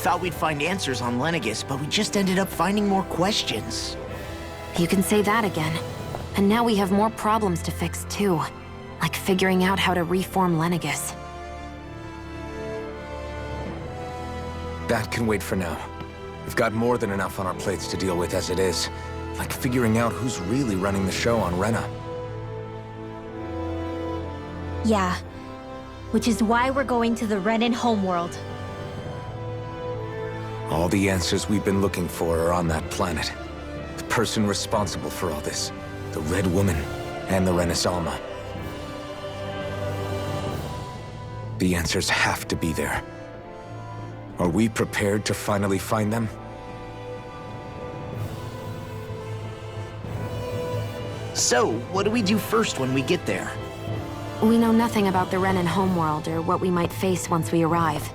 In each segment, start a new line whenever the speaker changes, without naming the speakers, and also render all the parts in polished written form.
thought we'd find answers on Lenegis, but we just ended up finding more questions.
You can say that again. And now we have more problems to fix too. Like figuring out how to reform Lenegis.
That can wait for now. We've got more than enough on our plates to deal with as it is. Like figuring out who's really running the show on Rena.
Yeah. Which is why we're going to the Renan homeworld.
All the answers we've been looking for are on that planet. The person responsible for all this. The Red Woman and the Renaissama. The answers have to be there. Are we prepared to finally find them?
So, what do we do first when we get there?
We know nothing about the Renan homeworld or what we might face once we arrive.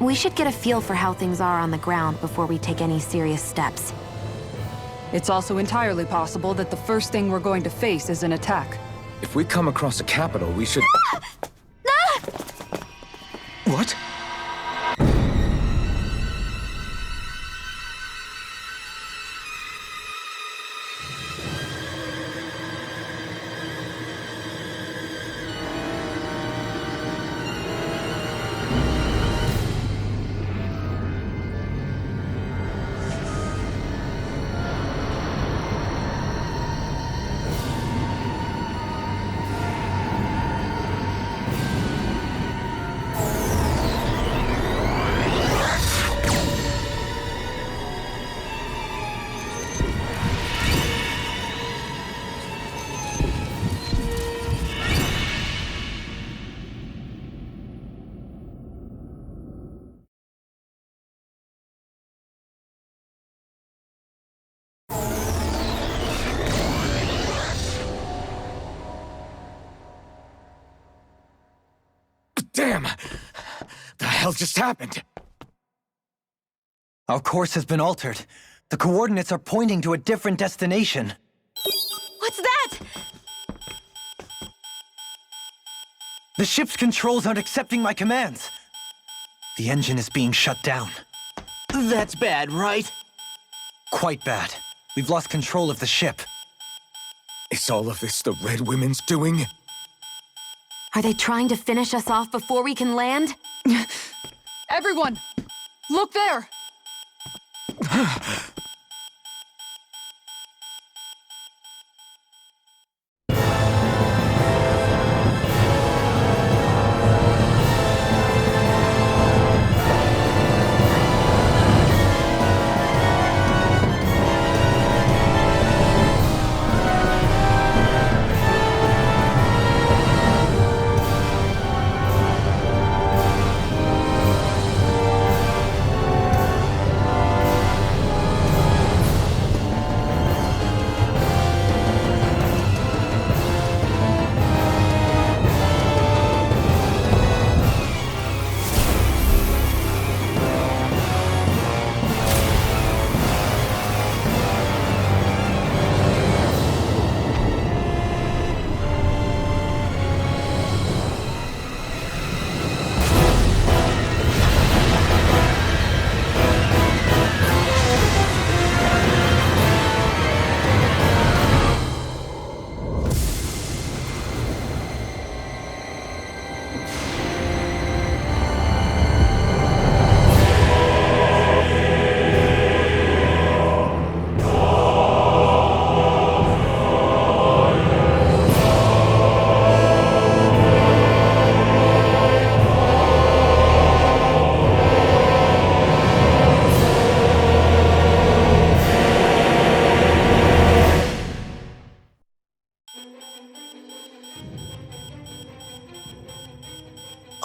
We should get a feel for how things are on the ground before we take any serious steps.
It's also entirely possible that the first thing we're going to face is an attack.
If we come across a capital, we should... What? Damn! The hell just happened?
Our course has been altered. The coordinates are pointing to a different destination.
What's that?
The ship's controls aren't accepting my commands. The engine is being shut down.
That's bad, right?
Quite bad. We've lost control of the ship.
Is all of this the Red Women's doing?
Are they trying to finish us off before we can land?
Everyone! Look there!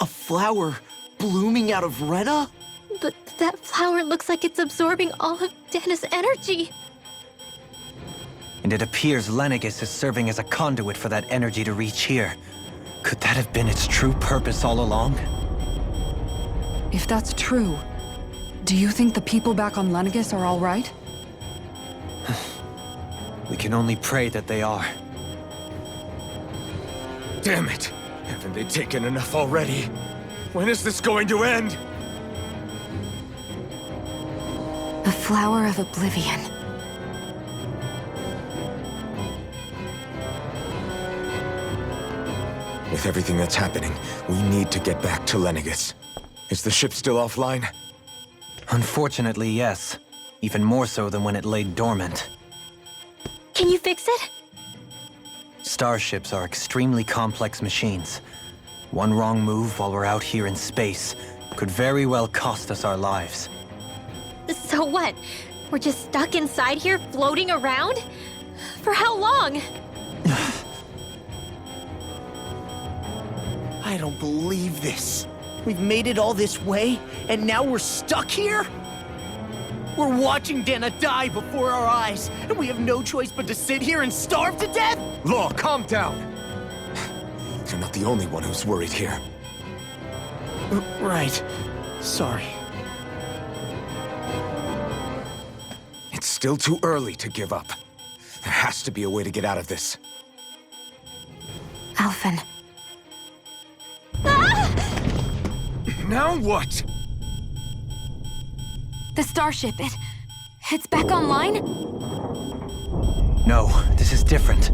A flower blooming out of Rena?
But that flower looks like it's absorbing all of Dana's energy.
And it appears Lenegis is serving as a conduit for that energy to reach here. Could that have been its true purpose all along?
If that's true, do you think the people back on Lenegis are all right?
We can only pray that they are.
Damn it! Haven't they taken enough already? When is this going to end?
The Flower of Oblivion.
With everything that's happening, we need to get back to Lenegis. Is the ship still offline?
Unfortunately, yes. Even more so than when it lay dormant.
Can you fix it?
Starships are extremely complex machines. One wrong move while we're out here in space could very well cost us our lives.
So what? We're just stuck inside here, floating around? For how long?
I don't believe this. We've made it all this way, and now we're stuck here? We're watching Dana die before our eyes, and we have no choice but to sit here and starve to death?
Law, calm down! You're not the only one who's worried here.
Right. Sorry.
It's still too early to give up. There has to be a way to get out of this.
Alphen.
Now what?
The starship, it's back online?
No, this is different.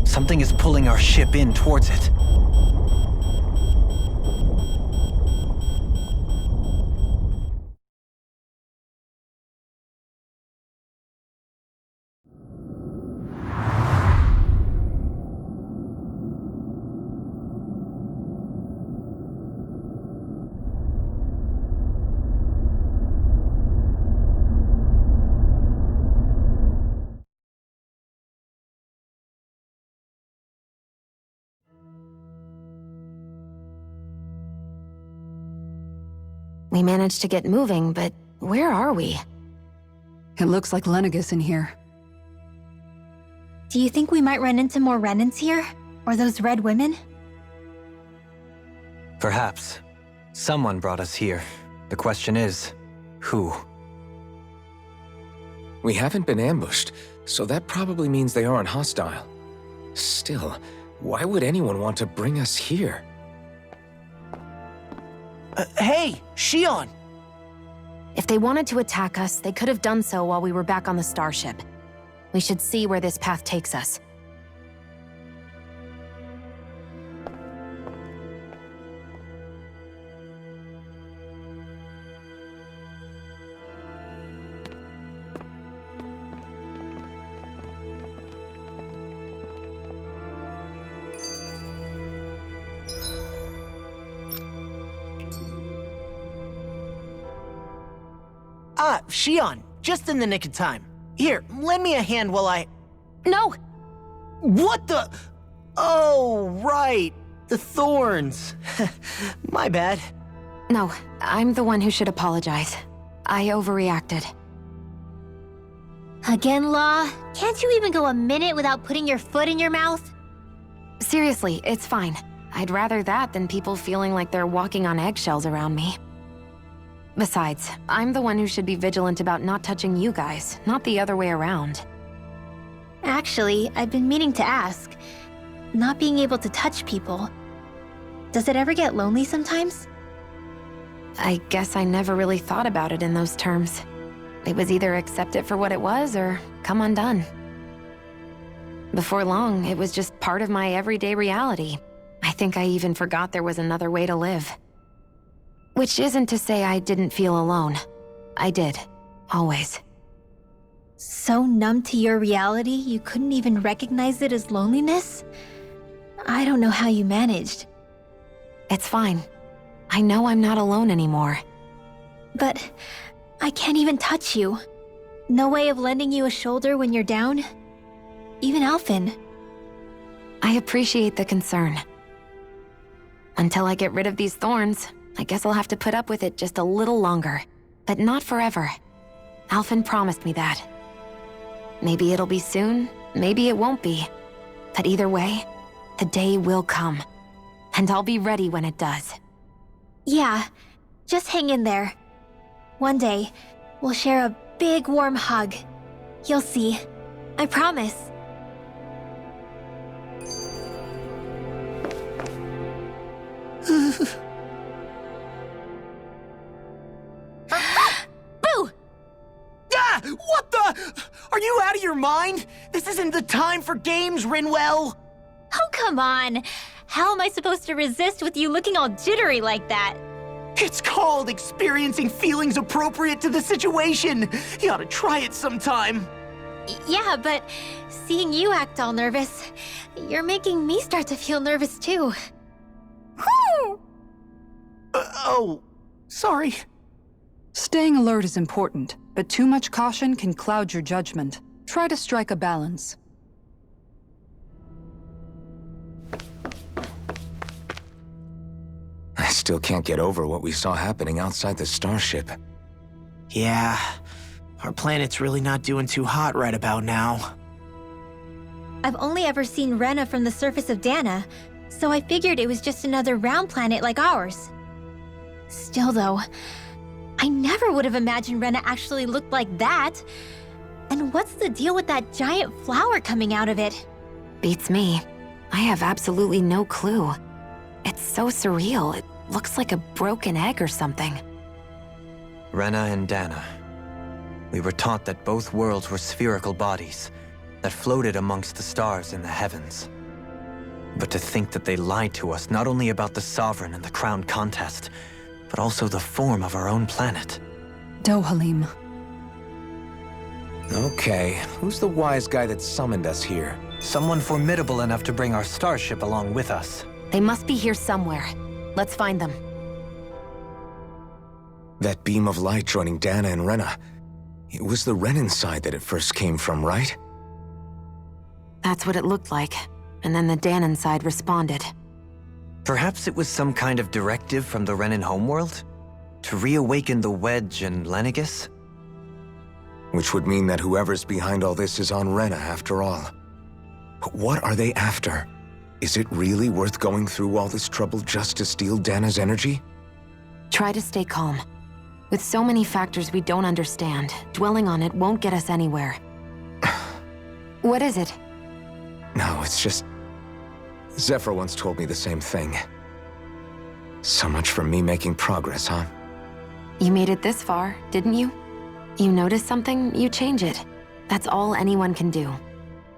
Something is pulling our ship in towards it.
We managed to get moving, but where are we?
It looks like Lenegis in here.
Do you think we might run into more Renans here? Or those red women?
Perhaps. Someone brought us here. The question is, who?
We haven't been ambushed, so that probably means they aren't hostile. Still, why would anyone want to bring us here?
Hey, Shion!
If they wanted to attack us, they could have done so while we were back on the starship. We should see where this path takes us.
Ah, Shion, just in the nick of time. Here, lend me a hand while I...
No!
What the... Oh, right. The thorns. My bad.
No, I'm the one who should apologize. I overreacted.
Again, Law? Can't you even go a minute without putting your foot in your mouth?
Seriously, it's fine. I'd rather that than people feeling like they're walking on eggshells around me. Besides, I'm the one who should be vigilant about not touching you guys, not the other way around.
Actually, I've been meaning to ask. Not being able to touch people. Does it ever get lonely sometimes?
I guess I never really thought about it in those terms. It was either accept it for what it was or come undone. Before long, it was just part of my everyday reality. I think I even forgot there was another way to live. Which isn't to say I didn't feel alone. I did. Always.
So numb to your reality, you couldn't even recognize it as loneliness? I don't know how you managed.
It's fine. I know I'm not alone anymore.
But I can't even touch you. No way of lending you a shoulder when you're down? Even Alphen.
I appreciate the concern. Until I get rid of these thorns, I guess I'll have to put up with it just a little longer. But not forever. Alphen promised me that. Maybe it'll be soon, maybe it won't be. But either way, the day will come. And I'll be ready when it does.
Yeah, just hang in there. One day, we'll share a big warm hug. You'll see. I promise. Boo!
your mind? This isn't the time for games, Rinwell!
Oh, come on. How am I supposed to resist with you looking all jittery like that?
It's called experiencing feelings appropriate to the situation. You ought to try it sometime.
Yeah, but seeing you act all nervous, you're making me start to feel nervous too.
Oh, sorry.
Staying alert is important, but too much caution can cloud your judgment. Try to strike a balance.
I still can't get over what we saw happening outside the starship.
Yeah, our planet's really not doing too hot right about now.
I've only ever seen Rena from the surface of Dana, so I figured it was just another round planet like ours. Still though, I never would have imagined Rena actually looked like that. And what's the deal with that giant flower coming out of it?
Beats me. I have absolutely no clue. It's so surreal. It looks like a broken egg or something.
Rena and Dana. We were taught that both worlds were spherical bodies that floated amongst the stars in the heavens. But to think that they lied to us not only about the Sovereign and the Crown contest, but also the form of our own planet.
Dohalim.
Okay, who's the wise guy that summoned us here?
Someone formidable enough to bring our starship along with us.
They must be here somewhere. Let's find them.
That beam of light joining Dana and Rena. It was the Renan side that it first came from, right?
That's what it looked like. And then the Danon side responded.
Perhaps it was some kind of directive from the Renan homeworld? To reawaken the Wedge and Lenegis?
Which would mean that whoever's behind all this is on Rena after all. But what are they after? Is it really worth going through all this trouble just to steal Dana's energy?
Try to stay calm. With so many factors we don't understand, dwelling on it won't get us anywhere. What is it?
No, it's just... Zephyr once told me the same thing. So much for me making progress, huh?
You made it this far, didn't you? You notice something, you change it. That's all anyone can do.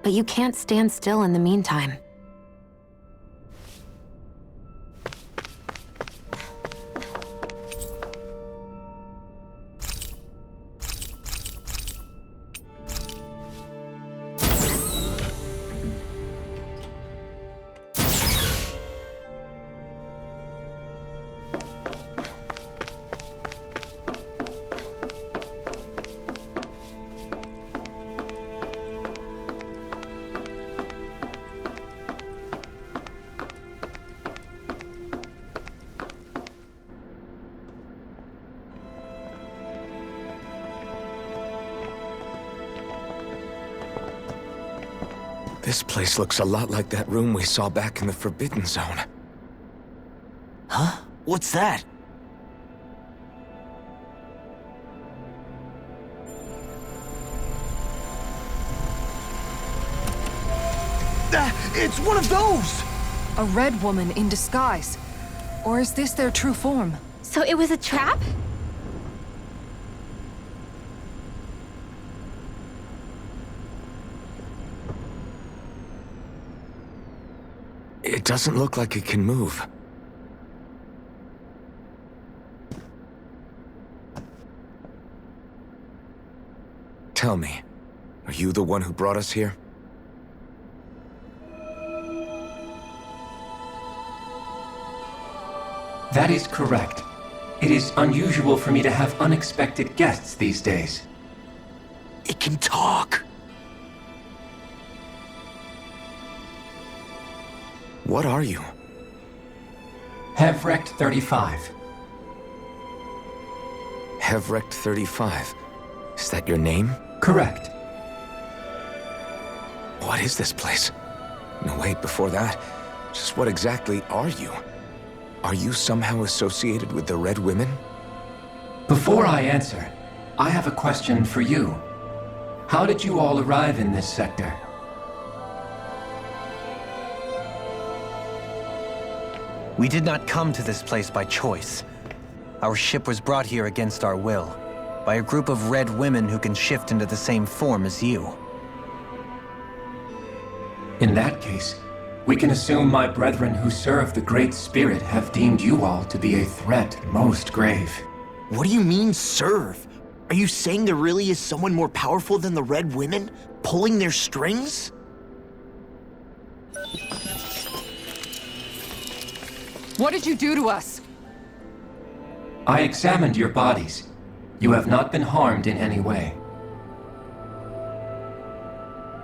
But you can't stand still in the meantime.
This place looks a lot like that room we saw back in the Forbidden Zone.
Huh? What's that? It's one of those!
A red woman in disguise. Or is this their true form?
So it was a trap?
It doesn't look like it can move. Tell me, are you the one who brought us here?
That is correct. It is unusual for me to have unexpected guests these days.
It can talk!
What are you?
Hevrect 35.
Hevrect 35. Is that your name?
Correct.
What is this place? No, wait, before that, just what exactly are you? Are you somehow associated with the Red Women?
Before I answer, I have a question for you. How did you all arrive in this sector?
We did not come to this place by choice. Our ship was brought here against our will, by a group of red women who can shift into the same form as you.
In that case, we can assume my brethren who serve the Great Spirit have deemed you all to be a threat most grave.
What do you mean, serve? Are you saying there really is someone more powerful than the Red Women, pulling their strings?
What did you do to us?
I examined your bodies. You have not been harmed in any way.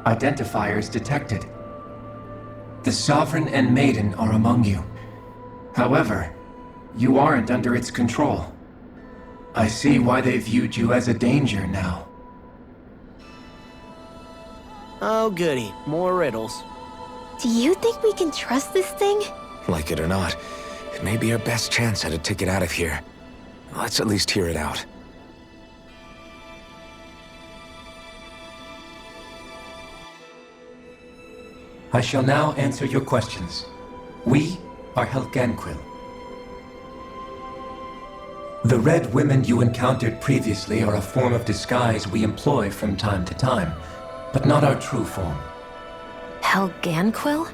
Identifiers detected. The Sovereign and Maiden are among you. However, you aren't under its control. I see why they viewed you as a danger now.
Oh goody, more riddles.
Do you think we can trust this thing?
Like it or not, it may be our best chance at a ticket out of here. Let's at least hear it out.
I shall now answer your questions. We are Helganquil. The Red Women you encountered previously are a form of disguise we employ from time to time, but not our true form.
Helganquil?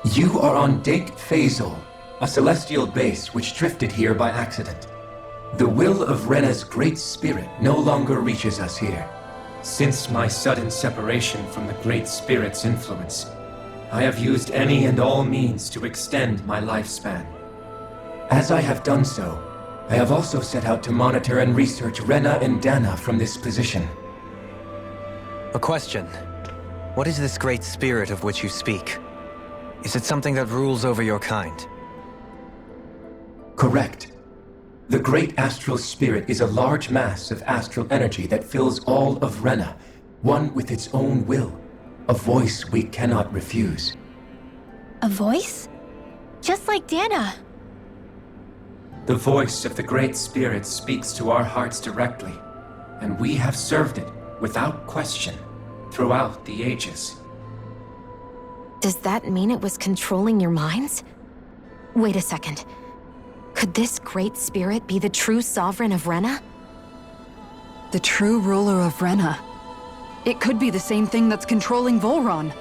You are on Dake Phasol, a celestial base which drifted here by accident. The will of Rena's Great Spirit no longer reaches us here. Since my sudden separation from the Great Spirit's influence, I have used any and all means to extend my lifespan. As I have done so, I have also set out to monitor and research Rena and Dana from this position.
A question. What is this Great Spirit of which you speak? Is it something that rules over your kind?
Correct. The Great Astral Spirit is a large mass of astral energy that fills all of Rena, one with its own will, a voice we cannot refuse.
A voice? Just like Dana.
The voice of the Great Spirit speaks to our hearts directly, and we have served it, without question, throughout the ages.
Does that mean it was controlling your minds? Wait a second. Could this Great Spirit be the true Sovereign of Rena?
The true ruler of Rena. It could be the same thing that's controlling Volron.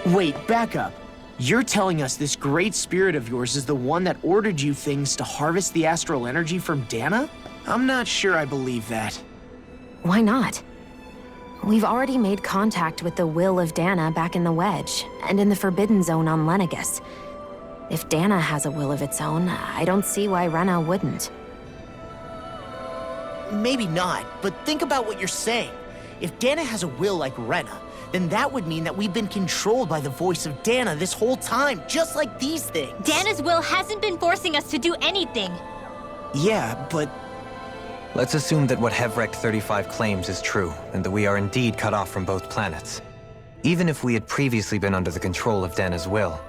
Wait, back up. You're telling us this Great Spirit of yours is the one that ordered you things to harvest the astral energy from Dana? I'm not sure I believe that.
Why not? We've already made contact with the will of Dana back in the Wedge, and in the Forbidden Zone on Lenegus. If Dana has a will of its own, I don't see why Rena wouldn't.
Maybe not, but think about what you're saying. If Dana has a will like Rena, then that would mean that we've been controlled by the voice of Dana this whole time, just like these things.
Dana's will hasn't been forcing us to do anything.
Yeah, but
Let's assume that what Hevrek 35 claims is true, and that we are indeed cut off from both planets. Even if we had previously been under the control of Dana's will,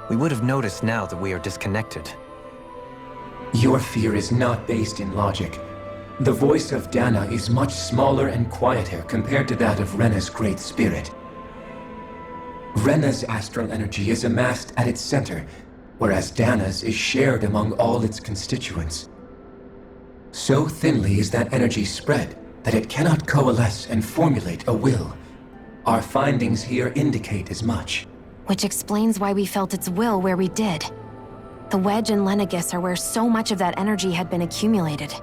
we would have noticed now that we are disconnected.
Your fear is not based in logic. The voice of Dana is much smaller and quieter compared to that of Rena's Great Spirit. Rena's astral energy is amassed at its center, whereas Dana's is shared among all its constituents. So thinly is that energy spread that it cannot coalesce and formulate a will. Our findings here indicate as much.
Which explains why we felt its will where we did. The Wedge and Lenegus are where so much of that energy had been accumulated.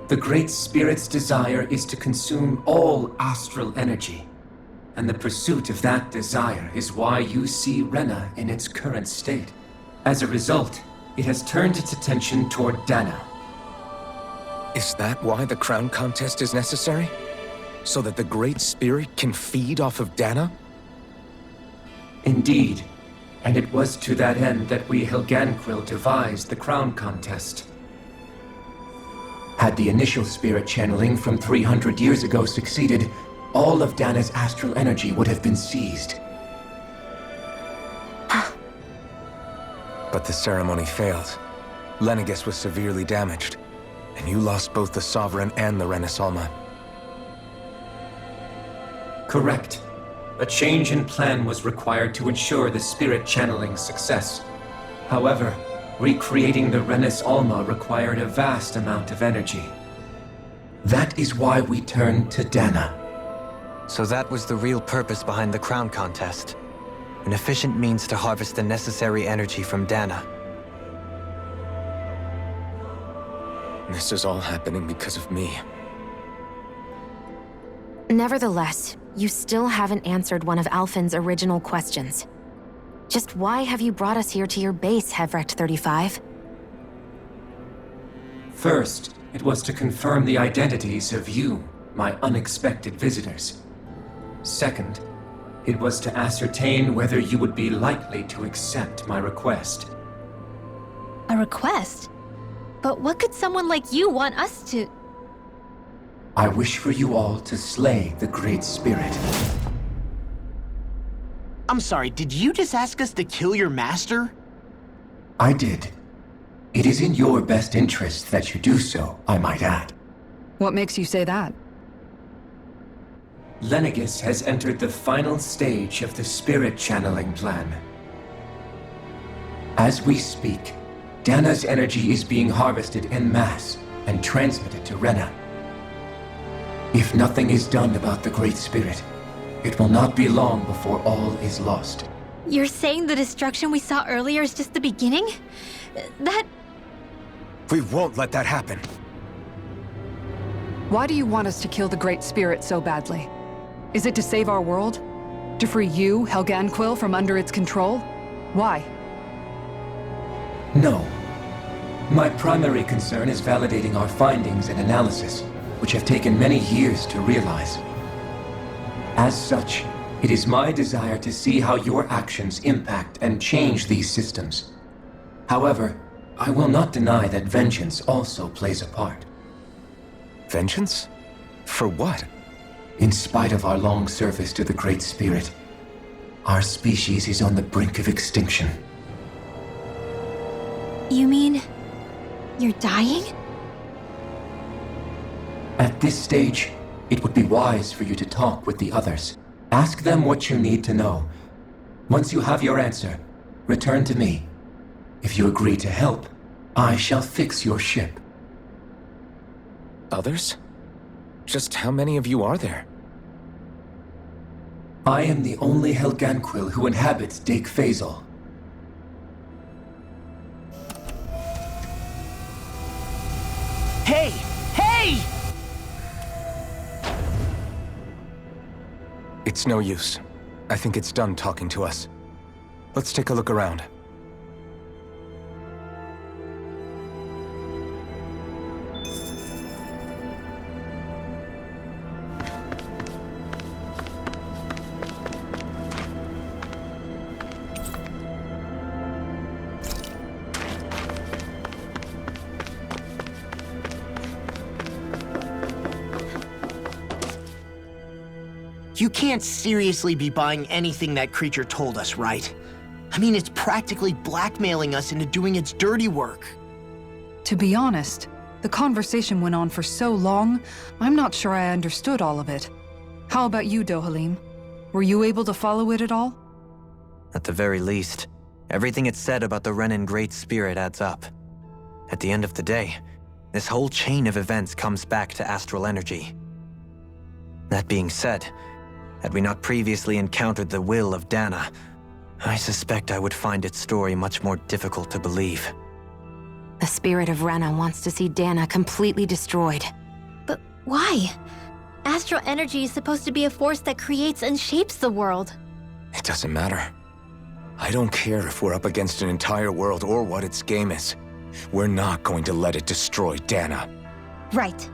The Great Spirit's desire is to consume all astral energy. And the pursuit of that desire is why you see Rena in its current state. As a result, it has turned its attention toward Dana.
Is that why the crown contest is necessary? So that the Great Spirit can feed off of Dana?
Indeed. And it was to that end that we Helganquil devised the crown contest. Had the initial spirit channeling from 300 years ago succeeded, all of Dana's astral energy would have been seized.
But the ceremony failed. Lenegus was severely damaged, and you lost both the Sovereign and the Renasalma.
Correct. A change in plan was required to ensure the spirit channeling's success. However, recreating the Renis Alma required a vast amount of energy. That is why we turned to Dana.
So that was the real purpose behind the crown contest. An efficient means to harvest the necessary energy from Dana.
This is all happening because of me.
Nevertheless, you still haven't answered one of Alphen's original questions. Just why have you brought us here to your base, Hevrecht 35?
First, it was to confirm the identities of you, my unexpected visitors. Second, it was to ascertain whether you would be likely to accept my request.
A request? But what could someone like you want us to...
I wish for you all to slay the Great Spirit.
I'm sorry, did you just ask us to kill your master?
I did. It is in your best interest that you do so, I might add.
What makes you say that?
Lenegis has entered the final stage of the spirit channeling plan. As we speak, Dana's energy is being harvested en masse and transmitted to Rena. If nothing is done about the Great Spirit, it will not be long before all is lost.
You're saying the destruction we saw earlier is just the beginning? That...
We won't let that happen.
Why do you want us to kill the Great Spirit so badly? Is it to save our world? To free you, Helganquil, from under its control? Why?
No. My primary concern is validating our findings and analysis, which have taken many years to realize. As such, it is my desire to see how your actions impact and change these systems. However, I will not deny that vengeance also plays a part.
Vengeance? For what?
In spite of our long service to the Great Spirit, our species is on the brink of extinction.
You mean... you're dying?
At this stage, it would be wise for you to talk with the others. Ask them what you need to know. Once you have your answer, return to me. If you agree to help, I shall fix your ship.
Others? Just how many of you are there?
I am the only Helganquil who inhabits Dake Faisal.
Hey! Hey!
It's no use. I think it's done talking to us. Let's take a look around.
You can't seriously be buying anything that creature told us, right? I mean, it's practically blackmailing us into doing its dirty work.
To be honest, the conversation went on for so long, I'm not sure I understood all of it. How about you, Dohalim? Were you able to follow it at all?
At the very least, everything it said about the Renan Great Spirit adds up. At the end of the day, this whole chain of events comes back to astral energy. That being said, had we not previously encountered the will of Dana, I suspect I would find its story much more difficult to believe.
The spirit of Rena wants to see Dana completely destroyed.
But why? Astral energy is supposed to be a force that creates and shapes the world.
It doesn't matter. I don't care if we're up against an entire world or what its game is. We're not going to let it destroy Dana.
Right.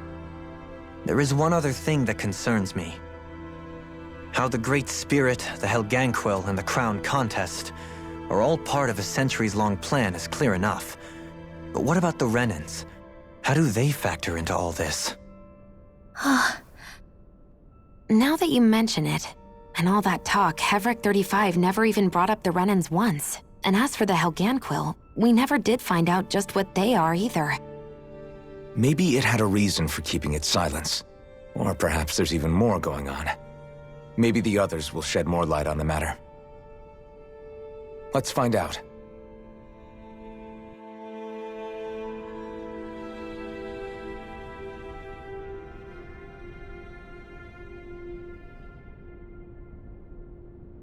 There is one other thing that concerns me. How the Great Spirit, the Helganquil, and the Crown Contest are all part of a centuries-long plan is clear enough. But what about the Renans? How do they factor into all this?
Now that you mention it, and all that talk, Hevrecht 35 never even brought up the Renans once. And as for the Helganquil, we never did find out just what they are either.
Maybe it had a reason for keeping its silence. Or perhaps there's even more going on. Maybe the others will shed more light on the matter. Let's find out.